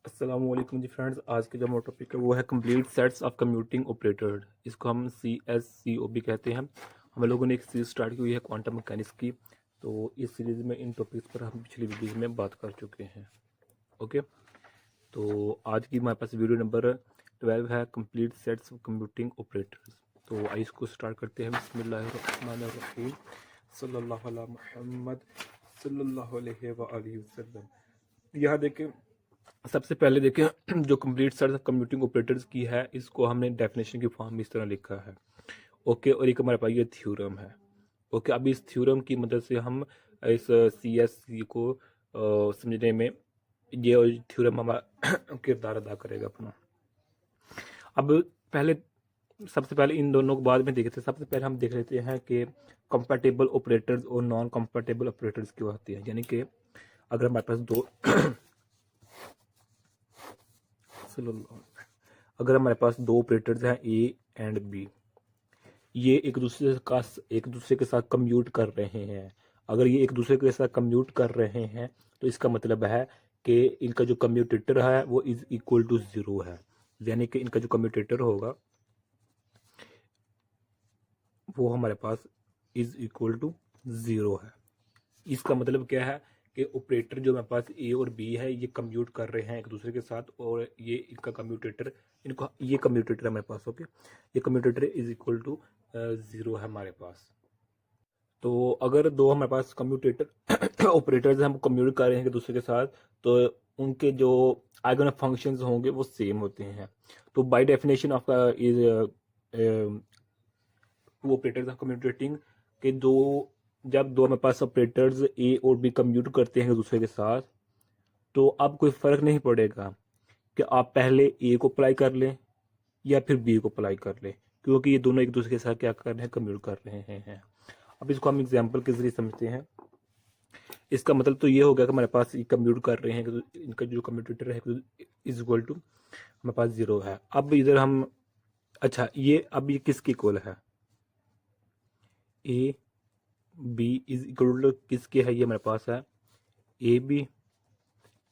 अस्सलाम वालेकुम जी फ्रेंड्स। आज के जो हमारा टॉपिक है वो है complete sets of computing operator. इसको हम CSCO भी कहते हैं। हम लोगों ने एक सीरीज स्टार्ट की हुई है क्वांटम मैकेनिक्स की। तो इस सीरीज़ में इन टॉपिक्स पर हम पिछली वीडियोज़ में बात कर चुके हैं। ओके, तो आज की हमारे पास वीडियो नंबर 12 है complete sets of computing operators. तो आइए इसको स्टार्ट करते हैं। बिस्मिल्लाहिर्रहमानिर्रहीम। सल्लल्लाहु अला मुहम्मद सल्लल्लाहु अलैहि वसल्लम। यहाँ देखें, सबसे पहले देखें जो complete set of computing operators की है, इसको हमने डेफिनेशन की फॉर्म में इस तरह लिखा है। ओके, और एक हमारे पास ये थ्योरम है। ओके, अब इस थ्योरम की मदद से हम इस CSC को समझने में ये थ्योरम हमारा किरदार अदा करेगा अपना। अब पहले सबसे पहले इन दोनों को बाद में देखते हैं। सबसे पहले हम देख लेते हैं कि कंपैटिबल ऑपरेटर्स और नॉन कंपैटिबल ऑपरेटर्स क्या होती हैं। यानी कि अगर हमारे पास दो अगर हमारे पास दो ऑपरेटर्स हैं A एंड B, ये एक दूसरे के साथ कम्यूट कर रहे हैं। अगर ये एक दूसरे के साथ कम्यूट कर रहे हैं तो इसका मतलब है कि इनका जो कम्यूटेटर है वो इज इक्वल टू ज़ीरो है। यानी कि इनका जो कम्यूटेटर होगा वो हमारे पास इज इक्वल टू ज़ीरो है। इसका मतलब क्या है कि ऑपरेटर जो हमारे पास A और B है ये कम्यूट कर रहे हैं एक दूसरे के साथ, और ये इनका कम्यूटेटर, इनको ये कम्यूटेटर हमारे पास। ओके, ये commutator is equal to zero है हमारे पास। तो अगर दो हमारे पास कम्यूटेटर ऑपरेटर्स हम कम्यूट कर रहे हैं एक दूसरे के साथ, तो उनके जो आइगन फंक्शंस होंगे वो सेम होते हैं। तो by definition of is two operators are commuting, के दो, जब दो हमारे पास ऑपरेटर्स A और B कम्यूट करते हैं एक दूसरे के साथ, तो अब कोई फ़र्क नहीं पड़ेगा कि आप पहले A को अप्लाई कर लें या फिर B को अप्लाई कर लें, क्योंकि ये दोनों एक दूसरे के साथ क्या कर रहे हैं, कम्यूट कर रहे हैं। अब इसको हम एग्जाम्पल के जरिए समझते हैं। इसका मतलब तो ये हो गया कि हमारे पास ये कम्यूट कर रहे हैं, इनका जो कम्यूटेटर है इज इक्वल टू हमारे पास ज़ीरो है। अब इधर हम, अच्छा ये अब ये किसकी इक्वल है, A B is equal to किसके है, ये हमारे पास है AB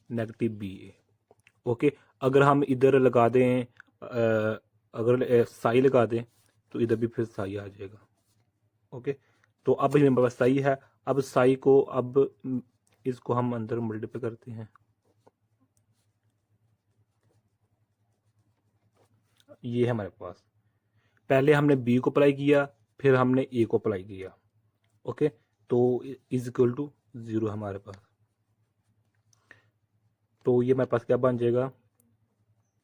नेगेटिव BA। ओके, अगर हम इधर लगा दें, अगर साई लगा दें तो इधर भी फिर साई आ जाएगा। ओके, तो अब मेरे पास साई है। अब साई को, अब इसको हम अंदर मल्टीप्लाई करते हैं। ये है हमारे पास, पहले हमने B को अप्लाई किया, फिर हमने A को अप्लाई किया। ओके, तो इज इक्वल टू ज़ीरो हमारे पास। तो ये हमारे पास क्या बन जाएगा,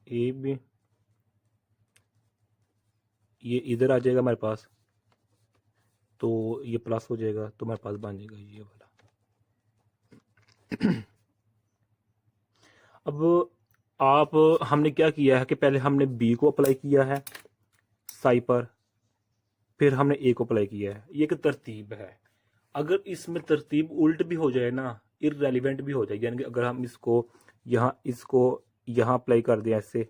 AB, ये इधर आ जाएगा हमारे पास, तो ये प्लस हो जाएगा, तो हमारे पास बन जाएगा ये वाला। अब आप, हमने क्या किया है कि पहले हमने B को अप्लाई किया है साई पर, फिर हमने A को अप्लाई किया है। ये एक तरतीब है। अगर इसमें तरतीब उल्ट भी हो जाए ना, इररेलेवेंट भी हो जाए, यानी कि अगर हम इसको यहाँ अप्लाई कर दें ऐसे,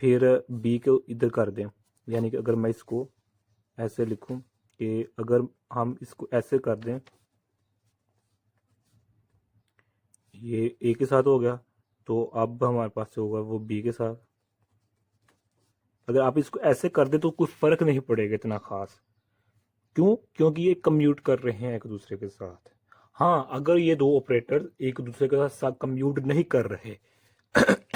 फिर B को इधर कर दें, यानी कि अगर मैं इसको ऐसे लिखूं कि अगर हम इसको ऐसे कर दें, ये A के साथ हो गया, तो अब हमारे पास होगा वो B के साथ। अगर आप इसको ऐसे कर दें तो कुछ फर्क नहीं पड़ेगा इतना खास। क्यों? क्योंकि ये कम्यूट कर रहे हैं एक दूसरे के साथ। हाँ, अगर ये दो ऑपरेटर एक दूसरे के साथ कम्यूट नहीं कर रहे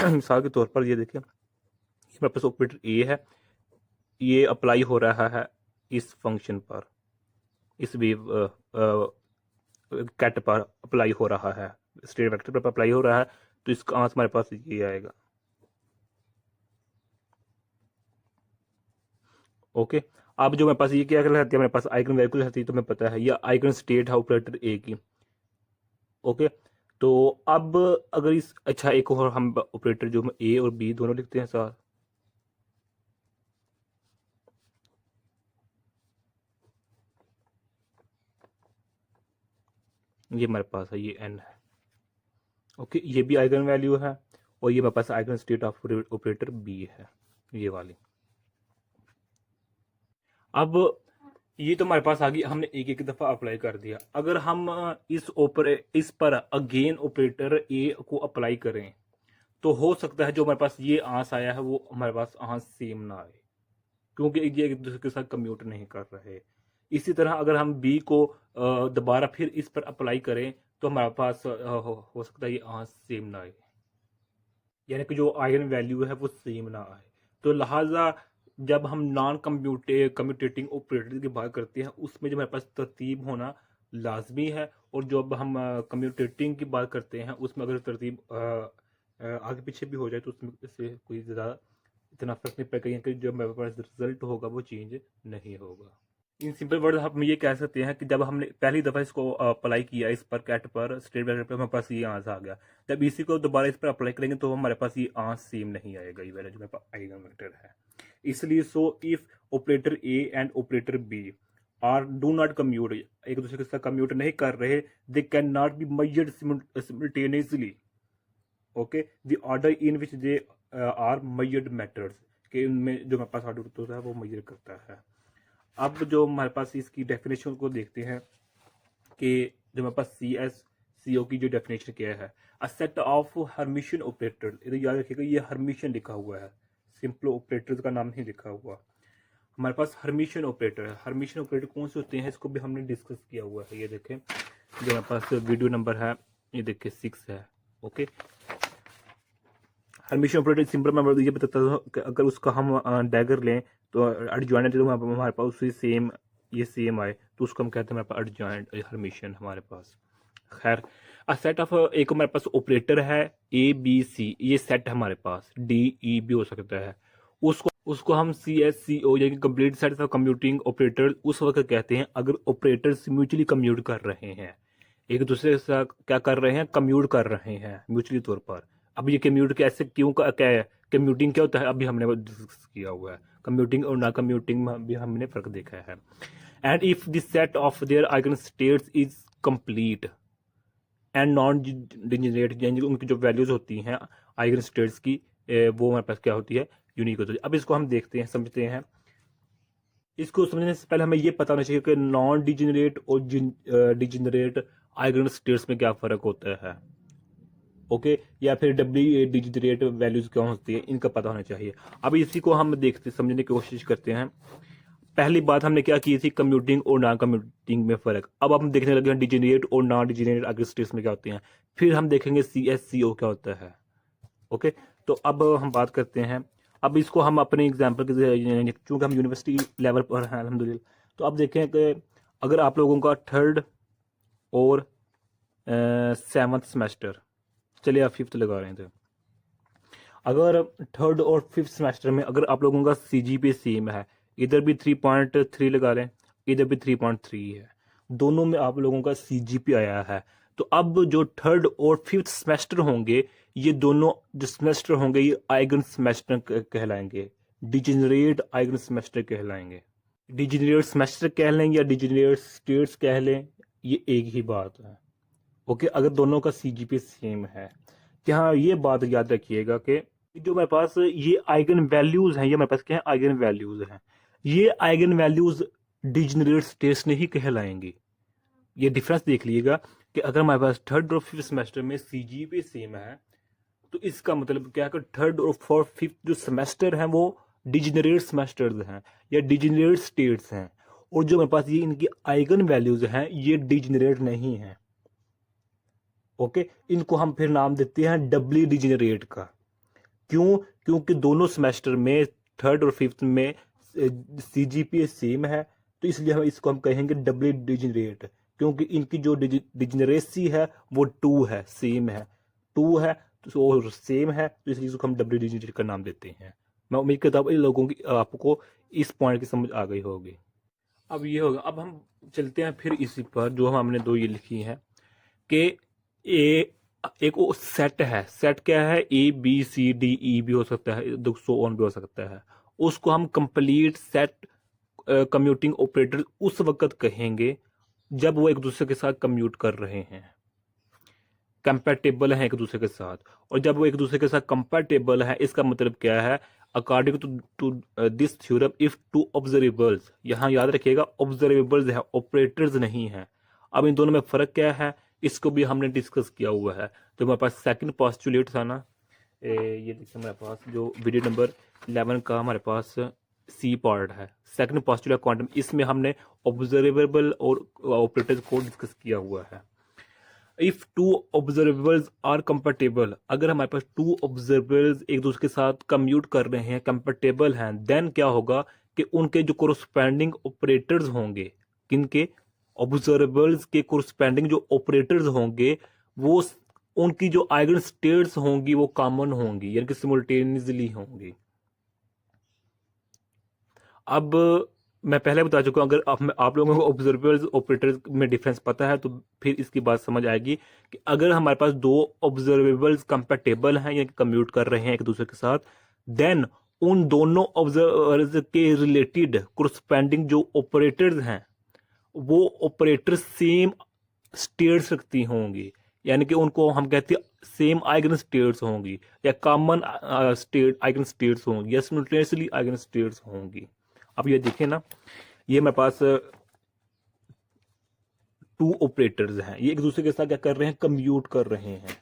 मिसाल के तौर पर ये देखिए, मेरे पास ऑपरेटर ए है, ये अप्लाई हो रहा है इस फंक्शन पर, इस वेव कैट पर अप्लाई हो रहा है, स्टेट वेक्टर पर अप्लाई हो रहा है, तो इसका आंसर हमारे पास ये आएगा। ओके, अब जो मेरे पास ये क्या कहलाती है, मेरे पास आइगन वैल्यू रहती है, तो मैं पता है ये आइगन स्टेट है ऑपरेटर ए की। ओके, तो अब अगर इस, अच्छा एक और हम ऑपरेटर जो ए और बी दोनों लिखते हैं साथ, ये हमारे पास है, ये एन है। ओके, ये भी आइगन वैल्यू है, और ये मेरे पास eigen state of operator B है, ये वाली। अब ये तो हमारे पास आ गई, हमने एक एक दफा अप्लाई कर दिया। अगर हम इस पर अगेन ऑपरेटर ए को अप्लाई करें, तो हो सकता है जो हमारे पास ये आंस आया है वो हमारे पास आंस सेम ना आए, क्योंकि ये एक दूसरे के साथ कम्यूट नहीं कर रहे। इसी तरह अगर हम बी को दोबारा फिर इस पर अप्लाई करें तो हमारे पास हो सकता है ये आंस सेम ना आए, यानी कि जो आयरन वैल्यू है वो सेम ना आए। तो लिहाजा जब हम नॉन कम्यूटेटिंग ऑपरेटर की बात करते हैं उसमें जो हमारे पास तरतीब होना लाजमी है, और जब हम कम्यूटेटिंग की बात करते हैं उसमें अगर तरतीब आगे पीछे भी हो जाए तो उसमें इससे कोई ज़्यादा इतना फर्क नहीं पड़ेगा, कि जो हमारे पास रिजल्ट होगा वो चेंज नहीं होगा। इन सिंपल वर्ड हम ये कह सकते हैं कि जब हमने पहली दफ़ा इसको अप्लाई किया इस पर कैट पर स्टेट ब्रैकेट पर हमारे पास ये आंसर आ गया, जब इसी को दोबारा इस पर अप्लाई करेंगे तो हमारे पास ये आंसर सेम नहीं आएगा, ये वाला जो हमारे पास आइगन वेक्टर है। इसलिए so if operator A and operator B are do not commute, एक दूसरे के साथ कम्यूट नहीं कर रहे, they can not be measured simultaneously. Okay, the order in which they are measured matters, कि उनमें जो हमारे पास ऑर्डर होता है वो मेजर करता है। अब जो हमारे पास इसकी डेफिनेशन को देखते हैं कि जो हमारे पास CSCO की जो डेफिनेशन क्या है, a set of Hermitian operator, इधर याद रखिएगा ये हर्मिशियन लिखा हुआ है, सिंपल ऑपरेटर्स का नाम नहीं लिखा हुआ। हमारे पास हर्मिशियन ऑपरेटर है। हर्मिशियन ऑपरेटर कौन से होते हैं इसको भी हमने डिस्कस किया हुआ है, ये देखें जो हमारे पास वीडियो नंबर है, ये देखिए 6 है। ओके, हर्मिशियन ऑपरेटर सिंपल मैं ये बताता हूँ कि अगर उसका हम डैगर लें तो एडजॉइंट तो हमारे पास उसी सेम ये सेम आए तो उसको हम कहते हैं हमारे पास एडजॉइंट हर्मिशियन हमारे पास। खैर, अ सेट ऑफ एक हमारे पास ऑपरेटर है ABC, ये सेट हमारे पास DE भी हो सकता है, उसको उसको हम CSCO यानी complete set of computing operator उस वक्त कहते हैं अगर ऑपरेटर्स म्यूचुअली कम्यूट कर रहे हैं, एक दूसरे के साथ क्या कर रहे हैं, कम्यूट कर रहे हैं म्यूचुअली तौर पर। अब ये कम्यूट कैसे क्यों क्या है, कम्यूटिंग क्या होता है अभी हमने डिस्कस किया हुआ है, कम्यूटिंग और ना कम्यूटिंग में भी हमने फर्क देखा है। And if the set of their eigen states is complete and non degenerate, यानी उनकी जो वैल्यूज होती हैं आइगन स्टेट्स की वो हमारे पास क्या होती है, यूनिक होती है। अब इसको हम देखते हैं, समझते हैं। इसको समझने से पहले हमें ये पता होना चाहिए कि नॉन डिजेनरेट और डिजेनरेट आइगन स्टेट्स में क्या फर्क होता है। ओके, या फिर डब्ल्यू डिजिटरेट वैल्यूज क्या होती है, इनका पता होना चाहिए। अब इसी को हम देखते समझने की कोशिश करते हैं। पहली बात हमने क्या की थी, कम्यूटिंग और नॉन कम्यूटिंग में फर्क। अब हम देखने लगे हैं डिजेनरेट और नॉन डिजेनरेट आइगन स्टेट्स में क्या होते हैं, फिर हम देखेंगे CSCO क्या होता है। ओके, तो अब हम बात करते हैं। अब इसको हम अपने एग्जाम्पल के, चूंकि हम यूनिवर्सिटी लेवल पर हैं अल्हम्दुलिल्लाह, तो अब देखें कि अगर आप लोगों का 3rd और 7th सेमेस्टर, चलिए आप 5th लगा रहे थे, अगर 3rd और 5th सेमेस्टर में अगर आप लोगों का CGPA सेम है, इधर भी 3.3 लगा लें, इधर भी 3.3 है, दोनों में आप लोगों का CGPA आया है, तो अब जो 3rd और 5th सेमेस्टर होंगे, ये दोनों जो सेमेस्टर होंगे ये आइगन सेमेस्टर कहलाएंगे, डिजेनरेट आइगन सेमेस्टर कहलाएंगे। डिजेनरेट सेमेस्टर कह लें या डिजेनरेट स्टेट्स कह लें, ये एक ही बात है। ओके, अगर दोनों का CGPA सेम है। यहाँ ये बात याद रखिएगा कि जो हमारे पास ये आइगन वैल्यूज हैं, ये हमारे पास क्या है, आइगन वैल्यूज हैं। ये आइगन वैल्यूज डिजेनरेट स्टेट्स नहीं कहलाएंगी। ये डिफरेंस देख लीजिएगा कि अगर हमारे पास 3rd और 5th सेमेस्टर में CGPA सेम है तो इसका मतलब क्या है कि 3rd और 5th जो सेमेस्टर हैं वो डिजेनरेट सेमेस्टर्स हैं या डिजेनरेट स्टेट्स हैं, और जो हमारे पास ये इनकी आइगन वैल्यूज हैं ये डिजेनरेट नहीं है। ओके, इनको हम फिर नाम देते हैं डबली डिजेनरेट का। क्यों? क्योंकि दोनों सेमेस्टर में 3rd और 5th में CGPA सेम है, तो इसलिए हम इसको हम कहेंगे डबली डिजेनरेट, क्योंकि इनकी जो डिजेनरेसी है वो 2 है, सेम है, 2 है तो सेम है, तो इसलिए इसको हम डबली डिजेनरेट का नाम देते हैं। मैं उम्मीद करता हूँ इन लोगों की आपको इस पॉइंट की समझ आ गई होगी। अब ये होगा, अब हम चलते हैं फिर इसी पर जो हमने 2 ये लिखी हैं कि एक वो सेट है, सेट क्या है, ABCDE भी हो सकता है, 200 ऑन भी हो सकता है, उसको हम कंप्लीट सेट कम्यूटिंग ऑपरेटर उस वक्त कहेंगे जब वो एक दूसरे के साथ कम्यूट कर रहे हैं, कंपैटिबल हैं एक दूसरे के साथ। और जब वो एक दूसरे के साथ कंपैटिबल है, इसका मतलब क्या है, according to this theorem if 2 observables, यहाँ याद रखिएगा ऑब्जर्वेबल्स है, ऑपरेटर्स नहीं है। अब इन दोनों में फर्क क्या है, इसको भी हमने डिस्कस किया हुआ है। तो हमारे पास सेकंड पोस्टुलेट था ना, ये देखिए हमारे पास जो वीडियो नंबर 11 का हमारे पास सी पार्ट है, सेकंड पोस्टुलेट क्वांटम, इसमें हमने ऑब्जर्वेबल और ऑपरेटर्स को डिस्कस किया हुआ है। If two observables are compatible, अगर हमारे पास टू ऑब्जर्वेबल्स एक दूसरे के साथ कम्यूट कर रहे हैं, कंपेटेबल हैं, देन क्या होगा कि उनके जो कोरोस्पेंडिंग ऑपरेटर्स होंगे, किनके, ऑब्जर्वेबल्स के कोरोस्पेंडिंग जो ऑपरेटर्स होंगे वो उनकी जो आइगन स्टेट्स होंगी वो कॉमन होंगी, यानी कि सिमुल्टेनियसली होंगी। अब मैं पहले बता चुका हूं, अगर आप लोगों को ऑब्जर्वेबल्स ऑपरेटर्स में डिफरेंस पता है तो फिर इसकी बात समझ आएगी कि अगर हमारे पास दो ऑब्जर्वेबल्स कंपेटेबल हैं, यानी कम्यूट कर रहे हैं एक दूसरे के साथ, देन उन दोनों ऑब्जर्वर्स के रिलेटेड कोरस्पेंडिंग जो ऑपरेटर्स हैं वो ऑपरेटर सेम स्टेट्स रखती होंगी, यानी कि उनको हम कहते हैं सेम आइगन स्टेट्स होंगी, या कॉमन स्टेट आइगन स्टेट्स होंगी, या सिमुलटेनियसली आइगन स्टेट्स होंगी। अब ये देखिए ना, ये मेरे पास टू ऑपरेटर्स हैं, ये एक दूसरे के साथ क्या कर रहे हैं, कम्यूट कर रहे हैं।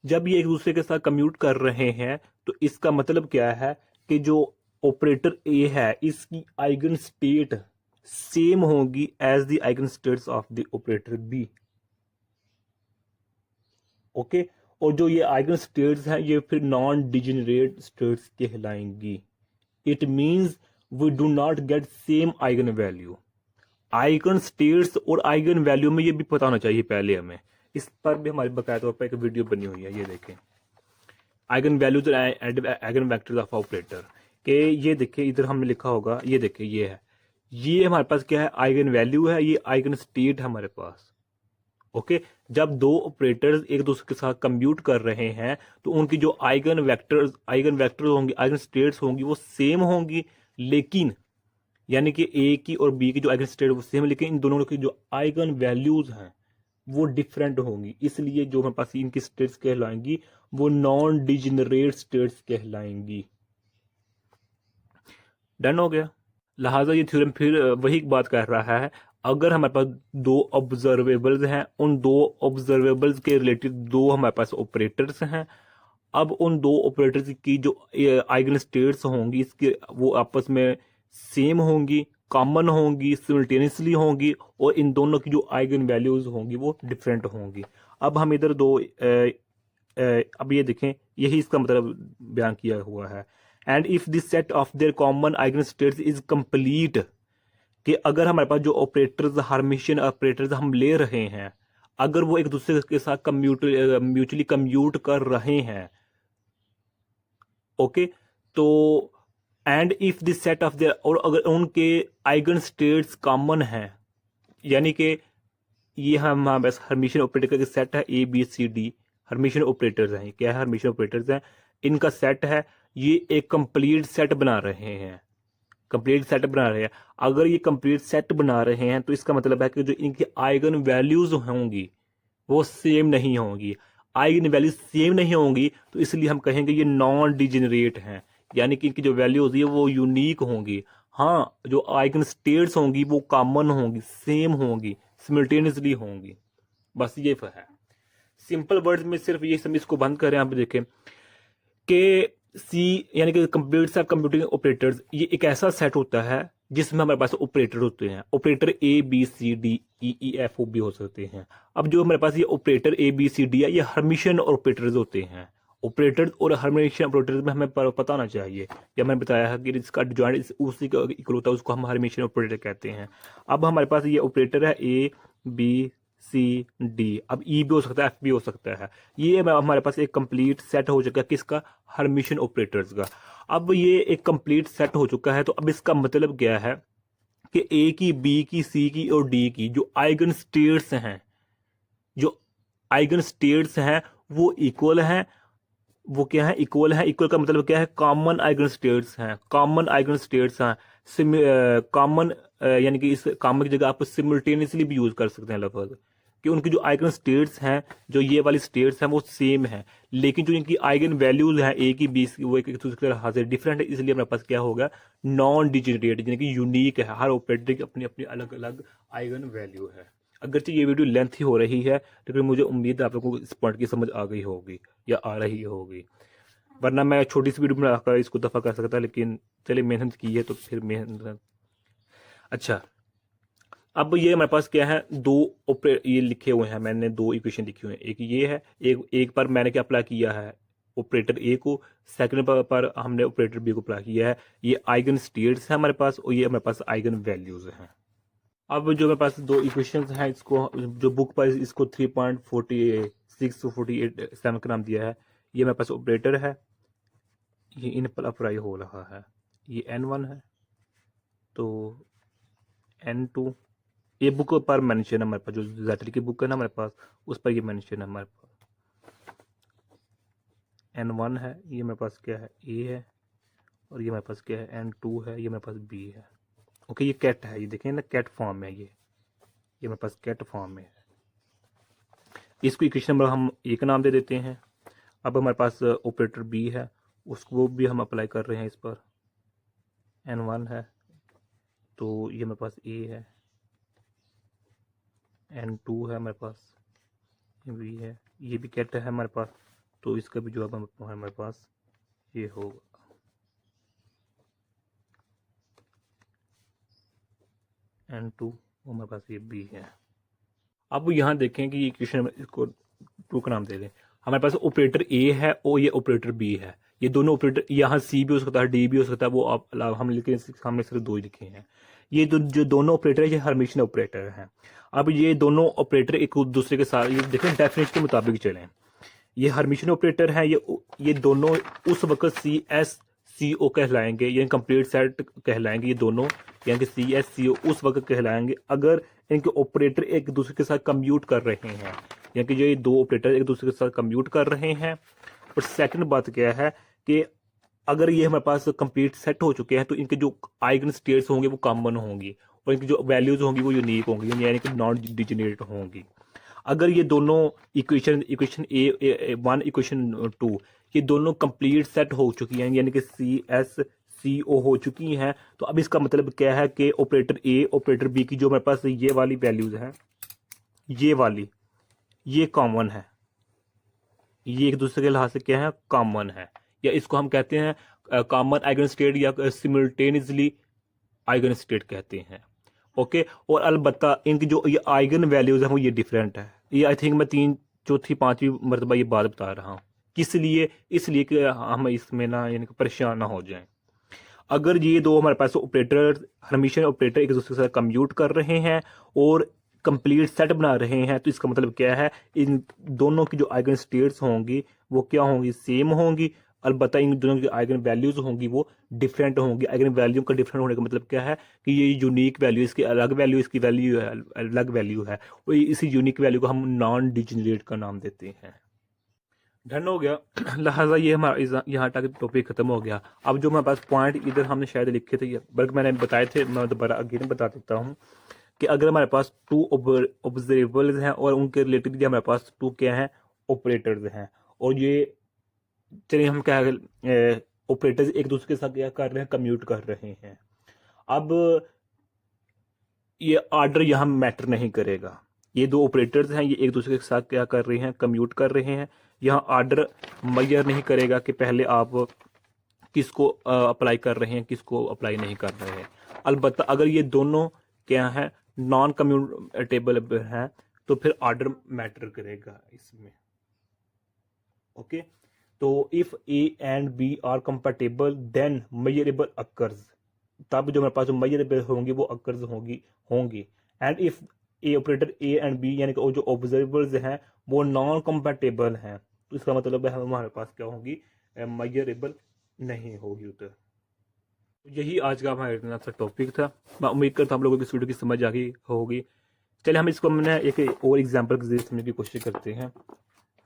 जब ये एक दूसरे के साथ कम्यूट कर रहे हैं तो इसका मतलब क्या है कि जो ऑपरेटर ए है इसकी आइगन स्टेट सेम होगी as the eigen states of the operator B. Okay, और जो ये आइगन स्टेट्स हैं ये फिर नॉन डिजेनरेट स्टेट्स कहलाएंगी। It means we do not get same eigen value. Eigen states और आइगन वैल्यू में ये भी पता होना चाहिए पहले हमें, इस पर भी हमारी बकायदा तौर पर एक वीडियो बनी हुई है। ये देखें आइगन वैल्यूज और आइगन वेक्टर्स ऑफ ऑपरेटर के, ये देखिए इधर हमने लिखा होगा, ये देखिए ये है, ये हमारे पास क्या है, आइगन वैल्यू है, ये आइगन स्टेट है हमारे पास। ओके, जब दो ऑपरेटर्स एक दूसरे के साथ कंप्यूट कर रहे हैं तो उनकी जो आइगन वेक्टर्स होंगी, आइगन स्टेट्स होंगी वो सेम होंगी, लेकिन यानी कि ए की और बी की जो आइगन स्टेट वो सेम, लेकिन इन दोनों की जो आइगन वैल्यूज हैं वो डिफरेंट होंगी। इसलिए जो हमारे पास इनकी स्टेट्स कहलाएंगी वो नॉन डिजेनरेट स्टेट्स कहलाएंगी। डन हो गया। लिहाजा ये थ्योरम फिर वही बात कर रहा है, अगर हमारे पास दो ऑब्जर्वेबल्स हैं, उन दो ऑब्जर्वेबल्स के रिलेटेड दो हमारे पास ऑपरेटर्स हैं, अब उन दो ऑपरेटर्स की जो आइगन स्टेट्स होंगी इसके वो आपस में सेम होंगी, कॉमन होंगी, सिमल्टेनियसली होंगी, और इन दोनों की जो आइगन वैल्यूज होंगी वो डिफरेंट होंगी। अब हम इधर दो अब ये देखें, यही इसका मतलब बयान किया हुआ है। And if this set of their common eigen states is complete, कि अगर हमारे पास जो ऑपरेटर्स हार्मिशियन ऑपरेटर्स हम ले रहे हैं अगर वो एक दूसरे के साथ म्यूचुअली कम्यूट कर रहे हैं, ओके, तो and if this set of their, और अगर उनके आइगन स्टेट्स कॉमन हैं, यानी कि ये हम बस हर्मिशियन ऑपरेटर का सेट है A B C D, hermitian operators हैं, क्या है, हर्मिशियन ऑपरेटर्स हैं, इनका सेट है, ये एक कंप्लीट सेट बना रहे हैं, कंप्लीट सेट बना रहे हैं। अगर ये कंप्लीट सेट बना रहे हैं तो इसका मतलब है कि जो इनकी आइगन वैल्यूज होंगी वो सेम नहीं होंगी। आइगन वैल्यूज सेम नहीं होंगी तो इसलिए हम कहेंगे ये नॉन डिजेनरेट हैं, यानी कि इनकी जो वैल्यूज है वो यूनिक होंगी। हाँ, जो आइगन स्टेट्स होंगी वो कॉमन होंगी, सेम होंगी, सिमल्टेनियसली होंगी। बस ये है, सिंपल वर्ड्स में सिर्फ ये सब, इसको बंद करें। आप देखें कि सी यानी कि कंप्लीट सेट कंप्यूटिंग ऑपरेटर्स, ये एक ऐसा सेट होता है जिसमें हमारे पास ऑपरेटर होते हैं, operator A B C D E E F O भी हो सकते हैं। अब जो हमारे पास ये operator A B C D है ये हर्मिशियन ऑपरेटर्स होते हैं। ऑपरेटर्स और हर्मिशियन ऑपरेटर्स में हमें पता होना चाहिए, या मैंने बताया है कि इसका जॉइंट उसी का इक्वल होता है, उसको हम हर्मिशियन ऑपरेटर कहते हैं। अब हमारे पास ये ऑपरेटर है ए बी सी डी, अब ई भी हो सकता है, एफ भी हो सकता है। ये हमारे पास एक कंप्लीट सेट हो चुका है, किसका, हर्मिशियन ऑपरेटर्स का। अब ये एक कंप्लीट सेट हो चुका है तो अब इसका मतलब क्या है कि ए की, बी की, सी की और डी की जो आइगन स्टेट्स हैं, जो आइगन स्टेट्स हैं वो इक्वल हैं। वो क्या है, इक्वल है। इक्वल का मतलब क्या है, कॉमन आइगन स्टेट्स हैं, कॉमन आइगन स्टेट्स हैं, कॉमन यानी कि इस कॉमन की जगह आप सिमुल्टेनियसली भी यूज कर सकते हैं लफ्ज, कि उनकी जो आइगन स्टेट्स हैं, जो ये वाली स्टेट्स हैं वो सेम है, लेकिन जो इनकी आइगन वैल्यूज हैं ए की, बी की, वो एक दूसरे से डिफरेंट है। इसलिए हमारे पास क्या होगा, नॉन डिजेनरेट, यानी कि यूनिक है, हर ऑपरेटर की अपनी अपनी अलग अलग आइगन वैल्यू है। अगरचे ये वीडियो लेंथ ही हो रही है, लेकिन मुझे उम्मीद है आप लोगों को इस पॉइंट की समझ आ गई होगी या आ रही होगी, वरना मैं छोटी सी वीडियो बनाकर इसको दफ़ा कर सकता, लेकिन चलिए मेहनत की है तो फिर मेहनत। अच्छा, अब ये हमारे पास क्या है, दो ये लिखे हुए हैं, मैंने दो इक्वेशन लिखे हुए हैं, एक ये है, एक पर मैंने क्या अप्लाई किया है, ऑपरेटर ए को, सेकंड पर हमने ऑपरेटर बी को अप्लाई किया है। ये आइगन स्टेट्स है हमारे पास और ये हमारे पास आइगन वैल्यूज हैं। अब जो मेरे पास दो इक्वेशंस हैं, इसको जो बुक पर इसको 3.46 का नाम दिया है, ये मेरे पास ऑपरेटर है, ये इन पर अप्लाई हो रहा है, ये n1 है, तो n2, ये बुक पर मेंशन है हमारे पास, जो ज़ैटल की बुक है ना हमारे पास, उस पर ये मेंशन है हमारे पास, n1 है, ये मेरे पास क्या है, a है, और ये मेरे पास क्या है, n2 है, ये मेरे पास b है। ओके, ये कैट है, ये देखें ना, कैट फॉर्म है, ये मेरे पास कैट फॉर्म में है। इसको इक्वेशन नंबर हम एक नाम दे देते हैं। अब हमारे पास ऑपरेटर बी है, उसको भी हम अप्लाई कर रहे हैं इस पर, n1 है, तो ये मेरे पास a है, n2 है हमारे पास, b है, ये भी कैट है हमारे पास, तो इसका भी जवाब हमारे पास ये होगा। n2 वो हमारे पास ये b है। अब यहाँ देखें कि ये इक्वेशन, इसको टू का नाम दे दें, हमारे पास ऑपरेटर ए है और ये ऑपरेटर बी है, ये दोनों ऑपरेटर, यहाँ सी भी हो सकता है, डी भी हो सकता है, वो आप हम लिखे, हमने सिर्फ दो ही लिखे हैं। ये जो दोनों ऑपरेटर है, ये हर्मिशन ऑपरेटर हैं। अब ये दोनों ऑपरेटर एक दूसरे के साथ, ये देखें डेफिनेशन के मुताबिक चलें, ये हर्मिशन ऑपरेटर हैं, ये दोनों उस वक्त सी एस सी ओ कहलाएंगे, यानी कंप्लीट सेट कहलाएंगे, ये दोनों यानी कि सी एस सी ओ उस वक्त कहलाएंगे अगर इनके ऑपरेटर एक दूसरे के साथ कम्यूट कर रहे हैं, यानी कि जो ये दो ऑपरेटर एक दूसरे के साथ कम्यूट कर रहे हैं। और सेकंड बात क्या है कि अगर ये हमारे पास कंप्लीट सेट हो चुके हैं, तो इनके जो आइगन स्टेट्स होंगे वो कॉमन होंगी और इनकी जो वैल्यूज होंगी वो यूनिक होंगी, यानी कि नॉन डिजेनरेट होंगी। अगर ये दोनों इक्वेशन ए वन, इक्वेशन टू, ये दोनों कंप्लीट सेट हो चुकी हैं, यानी कि सी एस सी ओ हो चुकी हैं, तो अब इसका मतलब क्या है कि ऑपरेटर ए ऑपरेटर बी की जो हमारे पास ये वाली वैल्यूज हैं, ये वाली, ये कॉमन है, ये एक दूसरे के लिहाज से क्या है, कॉमन है, या इसको हम कहते हैं कॉमन आइगन स्टेट या सिमिल्टेनियसली आइगन स्टेट कहते हैं। ओके, और अलबत्ता इनकी जो ये आइगन वैल्यूज हैं वो ये डिफरेंट है। ये आई थिंक मैं चौथी पांचवी मरतबा ये बात बता रहा हूँ, किस लिए, इसलिए कि हम इसमें ना यानी कि परेशान ना हो जाएं। अगर ये दो हमारे पास ऑपरेटर, हर्मिशन ऑपरेटर एक दूसरे के साथ कम्यूट कर रहे हैं और कंप्लीट सेट बना रहे हैं, तो इसका मतलब क्या है, इन दोनों की जो आइगन स्टेट्स होंगी वो क्या होंगी, सेम होंगी। अलबत्ता इन दोनों की आइगन वैल्यूज होंगी वो डिफरेंट होंगी। आइगन वैल्यू का डिफरेंट होने का मतलब क्या है कि ये यूनिक वैल्यू, इसकी अलग वैल्यू, इसकी वैल्यू है, अलग वैल्यू है, और इसी यूनिक वैल्यू को हम नॉन डिजेनरेट का नाम देते हैं। डन हो गया। लिहाजा ये हमारा यहाँ तक टॉपिक खत्म हो गया। अब जो हमारे पास पॉइंट इधर हमने शायद लिखे थे, बल्कि मैंने बताए थे, मैं दोबारा अगेन बता देता हूँ कि अगर हमारे पास टू ऑब्जर्वेबल्स हैं और उनके रिलेटेड हमारे पास टू क्या हैं, ऑपरेटर्स हैं, और ये चलिए हम क्या ऑपरेटर्स एक दूसरे के साथ क्या कर रहे हैं, कम्यूट कर रहे हैं। अब ये ऑर्डर यहाँ मैटर नहीं करेगा, ये दो ऑपरेटर्स हैं, ये एक दूसरे के साथ क्या कर रहे हैं, कम्यूट कर रहे हैं। यहाँ ऑर्डर मैयर नहीं करेगा कि पहले आप किसको अप्लाई कर रहे हैं, किसको अप्लाई नहीं कर रहे हैं। अलबत्ता अगर ये दोनों क्या है, नॉन कम्यूटेबल हैं, तो फिर ऑर्डर मैटर करेगा इसमें। ओके, तो if A and B are compatible then measurable occurs, तब जो मेरे पास जो मेजरेबल होंगी वो अकर्स होंगी। And if A operator A and B यानी कि जो ऑब्जर्वेबल्स हैं वो नॉन कंपेटेबल हैं, तो इसका मतलब है हमारे पास क्या होगी, मेजरेबल नहीं होगी उधर। यही आज का हमारा इतना सा टॉपिक था। मैं उम्मीद करता हूँ आप लोगों को इस वीडियो की समझ आ गई होगी। चलिए हम इसको हमने एक और एग्जाम्पल के जरिए समझने की कोशिश करते हैं।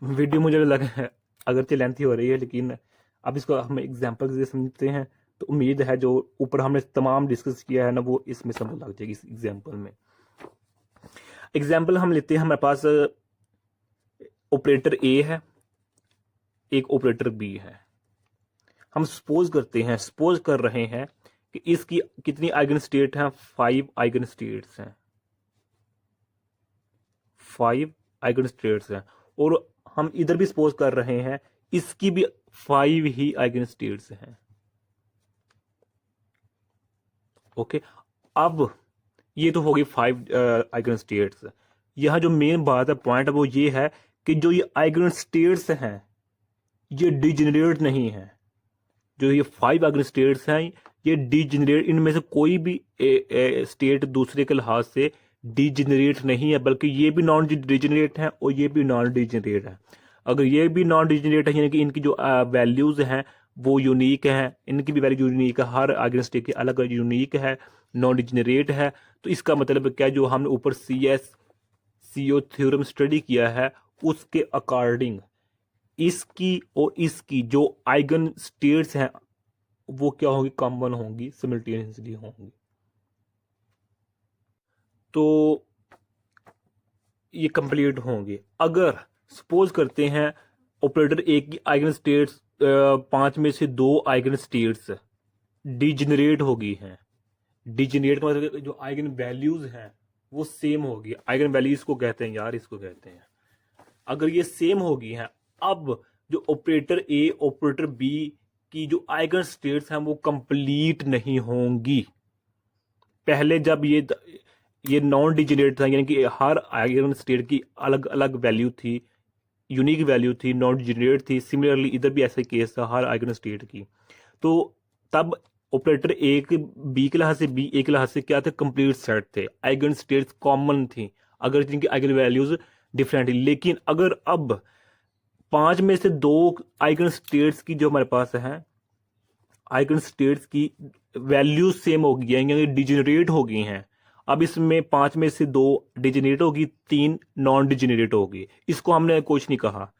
वीडियो मुझे लगा है अगरचे लेंथी हो रही है, लेकिन अब इसको हम एग्जाम्पल के जरिए समझते हैं, तो उम्मीद है जो ऊपर हमने तमाम डिस्कस किया है ना वो इसमें समझ लग जाएगी इस एग्जाम्पल में। एग्जाम्पल हम लेते हैं, हमारे पास ऑपरेटर ए है, एक ऑपरेटर बी है। हम सपोज कर रहे हैं कि इसकी कितनी आइगन स्टेट हैं, 5 आइगन स्टेट्स हैं। 5 आइगन स्टेट्स हैं, और हम इधर भी सपोज कर रहे हैं इसकी भी 5 ही आइगन स्टेट्स हैं। ओके, अब ये तो होगी 5 आइगन स्टेट्स। यहाँ जो मेन बात है, पॉइंट है, वो ये है कि जो ये आइगन स्टेट्स हैं ये डिजेनरेट नहीं है। जो ये 5 आइगन स्टेट्स हैं ये डिजेनरेट, इनमें से कोई भी स्टेट दूसरे के लिहाज से डिजेनरेट नहीं है, बल्कि ये भी नॉन डिजेनरेट है और ये भी नॉन डिजेनरेट है। अगर ये भी नॉन डिजेनरेट है यानी कि इनकी जो वैल्यूज हैं वो यूनिक हैं, इनकी भी वैल्यू यूनिक है, हर आइगन स्टेट की अलग अलग यूनिक है, नॉन डिजेनरेट है। तो इसका मतलब क्या, जो हमने ऊपर CSCO थ्योरम स्टडी किया है उसके अकॉर्डिंग इसकी और इसकी जो आइगन स्टेट्स हैं वो क्या होगी, कॉमन होंगी, सिमिल्टेनियसली होंगी। तो ये कंप्लीट होंगे। अगर सपोज करते हैं ऑपरेटर ए की आइगन स्टेट्स 5 में से 2 आइगन स्टेट्स डिजेनरेट हो गई हैं। डिजेनरेट का मतलब जो आइगन वैल्यूज हैं वो सेम होगी। आइगन वैल्यूज को कहते हैं यार, इसको कहते हैं, अगर ये सेम होगी हैं, अब जो ऑपरेटर ए ऑपरेटर बी की जो आइगन स्टेट्स हैं वो कंप्लीट नहीं होंगी। पहले जब ये नॉन डिजेनरेट था यानी कि हर आइगन स्टेट की अलग अलग वैल्यू थी, यूनिक वैल्यू थी, नॉन डिजेनरेट थी। सिमिलरली इधर भी ऐसा केस था हर आइगन स्टेट की। तो तब ऑपरेटर ए के बी के लिहाज से, बी ए के लिहाज से क्या थे, कंप्लीट सेट थे, आइगन स्टेट्स कॉमन थी अगर जिनकी आइगन वैल्यूज डिफरेंट थी। लेकिन अगर अब 5 में से 2 आइगन स्टेट्स की जो हमारे पास है, आइगन स्टेट्स की वैल्यूज सेम हो गई है यानी डिजेनरेट हो गई हैं, अब इसमें 5 में से 2 डिजेनरेट होगी, 3 नॉन डिजेनरेट होगी, इसको हमने कुछ नहीं कहा।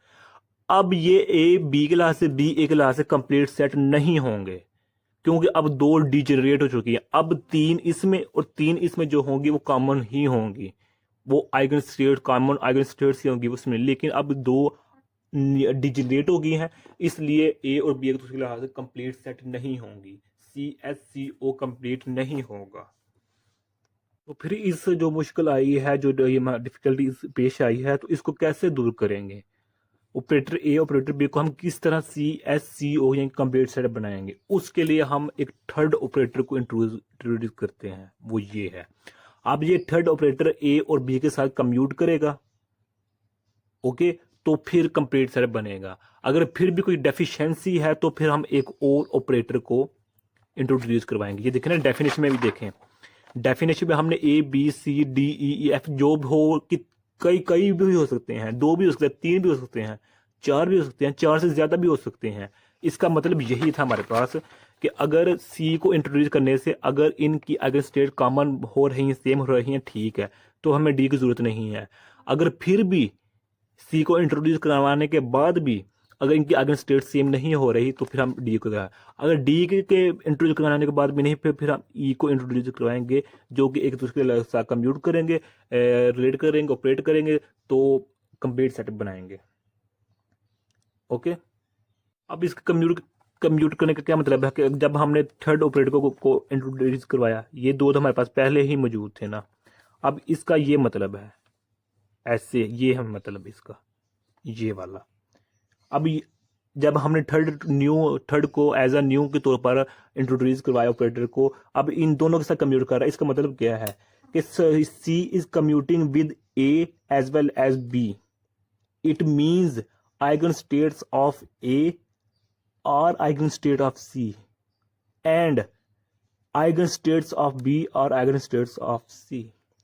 अब ये ए बी के लिहाज से, बी ए के लिहाज से कंप्लीट सेट नहीं होंगे क्योंकि अब 2 डिजेनरेट हो चुकी हैं। अब 3 इसमें और 3 इसमें जो होंगी वो कॉमन ही होंगी, वो eigen state common eigen states ही होंगी उसमें। लेकिन अब 2 डिजेनरेट हो गई हैं, इसलिए ए और बी एक दूसरे के लिहाज से कंप्लीट सेट नहीं होंगी, CSCO कंप्लीट नहीं होगा। तो फिर इस जो मुश्किल आई है, जो ये डिफिकल्टी पेश आई है, तो इसको कैसे दूर करेंगे? ऑपरेटर ए ऑपरेटर बी को हम किस तरह CSCO यानी कंप्लीट सेट बनाएंगे? उसके लिए हम एक थर्ड ऑपरेटर को इंट्रोड्यूस करते हैं, वो ये है। अब ये थर्ड ऑपरेटर ए और बी के साथ कम्यूट करेगा, ओके, तो फिर कंप्लीट सेट बनेगा। अगर फिर भी कोई डेफिशिएंसी है तो फिर हम एक और ऑपरेटर को इंट्रोड्यूस करवाएंगे। ये देखें ना, डेफिनेशन में भी देखें, डेफिनेशन में हमने ABCDEF जो भी हो कि कई भी हो सकते हैं, 2 भी हो सकते हैं, 3 भी हो सकते हैं, 4 भी हो सकते हैं, 4 से ज्यादा भी हो सकते हैं। इसका मतलब यही था हमारे पास कि अगर C को इंट्रोड्यूस करने से अगर इनकी अगर स्टेट कॉमन हो रही है, सेम हो रही है, ठीक है, तो हमें D की जरूरत नहीं है। अगर फिर भी C को इंट्रोड्यूस करवाने के बाद भी अगर इनकी आइगन स्टेट सेम नहीं हो रही तो फिर हम D को करें। अगर D के इंट्रोड्यूस कराने के बाद भी नहीं, फिर हम E को इंट्रोड्यूस करवाएंगे, जो कि एक दूसरे के साथ कंप्यूट करेंगे, रिलेट करेंगे, ऑपरेट करेंगे, तो कंप्लीट सेटअप बनाएंगे। ओके, अब इसका कंप्यूट करने का क्या मतलब है कि जब हमने थर्ड ऑपरेटर को इंट्रोड्यूस करवाया, ये 2 तो हमारे पास पहले ही मौजूद थे ना। अब इसका ये मतलब है ऐसे, ये है मतलब इसका ये वाला। अब जब हमने थर्ड को एज अ न्यू के तौर पर इंट्रोड्यूस करवाया ऑपरेटर को, अब इन दोनों के साथ कम्यूट कर रहा है। इसका मतलब क्या है कि C is commuting with A as well as B। It means eigen states of A are eigen state of C and eigen states of B और आइगन स्टेट्स ऑफ C।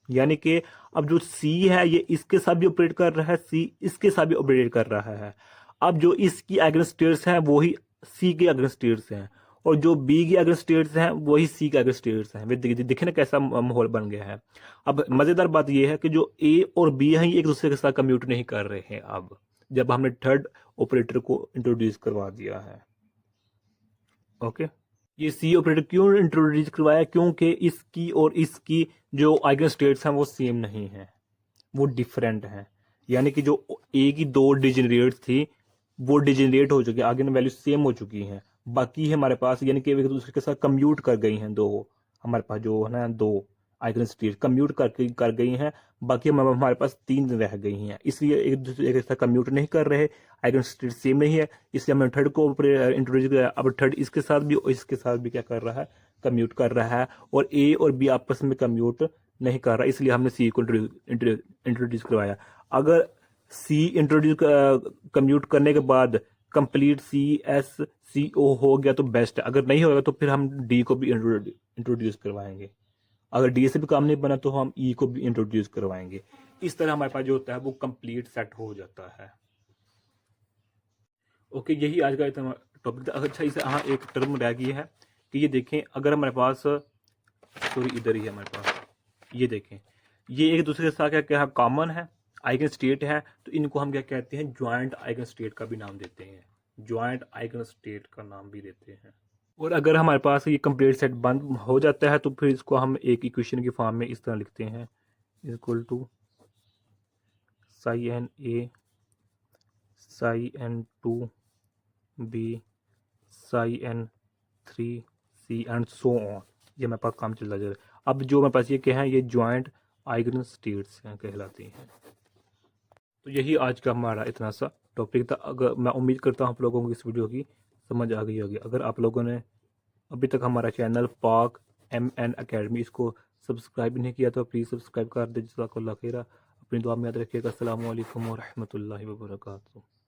यानी कि अब जो C है ये इसके साथ भी ऑपरेट कर रहा है, C इसके साथ भी ऑपरेट कर रहा है। अब जो इसकी आइगन स्टेट्स हैं वही C के आइगन स्टेट्स हैं, और जो B की आइगन स्टेट्स हैं वही C के आइगन स्टेट्स हैं। वे देखिए ना कैसा माहौल बन गया है। अब मजेदार बात यह है कि जो A और B हैं ये एक दूसरे के साथ कम्यूट नहीं कर रहे हैं अब, जब हमने थर्ड ऑपरेटर को इंट्रोड्यूस करवा दिया है। ओके, ये C ऑपरेटर क्यों इंट्रोड्यूस करवाया? क्योंकि इसकी और इसकी जो आइगन स्टेट्स हैं वो सेम नहीं है, वो डिफरेंट हैं। यानी कि जो A की 2 डिजेनरेट थी वो डिजेनरेट हो चुकी है, आइगन वैल्यू सेम हो चुकी हैं। बाकी है हमारे पास, यानी कि एक दूसरे के साथ कम्यूट कर गई हैं 2, हमारे पास जो है ना 2 आइगन स्टेट कम्यूट कर गई हैं, बाकी हमारे पास 3 रह गई हैं, इसलिए एक दूसरे के साथ कम्यूट नहीं कर रहे, आइगन स्टेट सेम नहीं है, इसलिए हमने थर्ड को इंट्रोड्यूस किया। अब थर्ड इसके साथ भी और इसके साथ भी क्या कर रहा है, कम्यूट कर रहा है, और ए और बी आपस में कम्यूट नहीं कर रहा, इसलिए हमने सी को इंट्रोड्यूस करवाया। अगर सी इंट्रोड्यूस कम्यूट करने के बाद कंप्लीट सी एस सी ओ हो गया तो बेस्ट है, अगर नहीं होगा तो फिर हम डी को भी इंट्रोड्यूस करवाएंगे। अगर डी से भी काम नहीं बना तो हम ई को भी इंट्रोड्यूस करवाएंगे। इस तरह हमारे पास जो होता है वो कंप्लीट सेट हो जाता है। ओके, यही आज का इतना टॉपिक था। अच्छा, इसे हाँ एक टर्म रह गई है कि ये देखें, अगर हमारे पास सॉरी इधर ही है हमारे पास, ये देखें, ये एक दूसरे के साथ क्या क्या कॉमन है, आइगन स्टेट है, तो इनको हम क्या कहते हैं, ज्वाइंट आइगन स्टेट का भी नाम देते हैं, ज्वाइंट आइगन स्टेट का नाम भी देते हैं। और अगर हमारे पास ये कंप्लीट सेट बंद हो जाता है तो फिर इसको हम एक इक्वेशन की फॉर्म में इस तरह लिखते हैं, equal to psi n A psi n two B psi n three C and so on. ये हमारे पास काम चलता जा रहा है। अब जो हमारे पास ये क्या है, ये ज्वाइंट आइगन स्टेट्स हैं कहलाती हैं। तो यही आज का हमारा इतना सा टॉपिक था। अगर मैं उम्मीद करता हूँ आप लोगों को इस वीडियो की समझ आ गई होगी। अगर आप लोगों ने अभी तक हमारा चैनल पाक MN अकेडमी इसको सब्सक्राइब नहीं किया तो प्लीज़ सब्सक्राइब कर दे। जज़ाकल्लाह खैरा। अपनी दुआ में याद रखिएगा। अस्सलामु अलैकुम व रहमतुल्लाहि व बरकातुहू।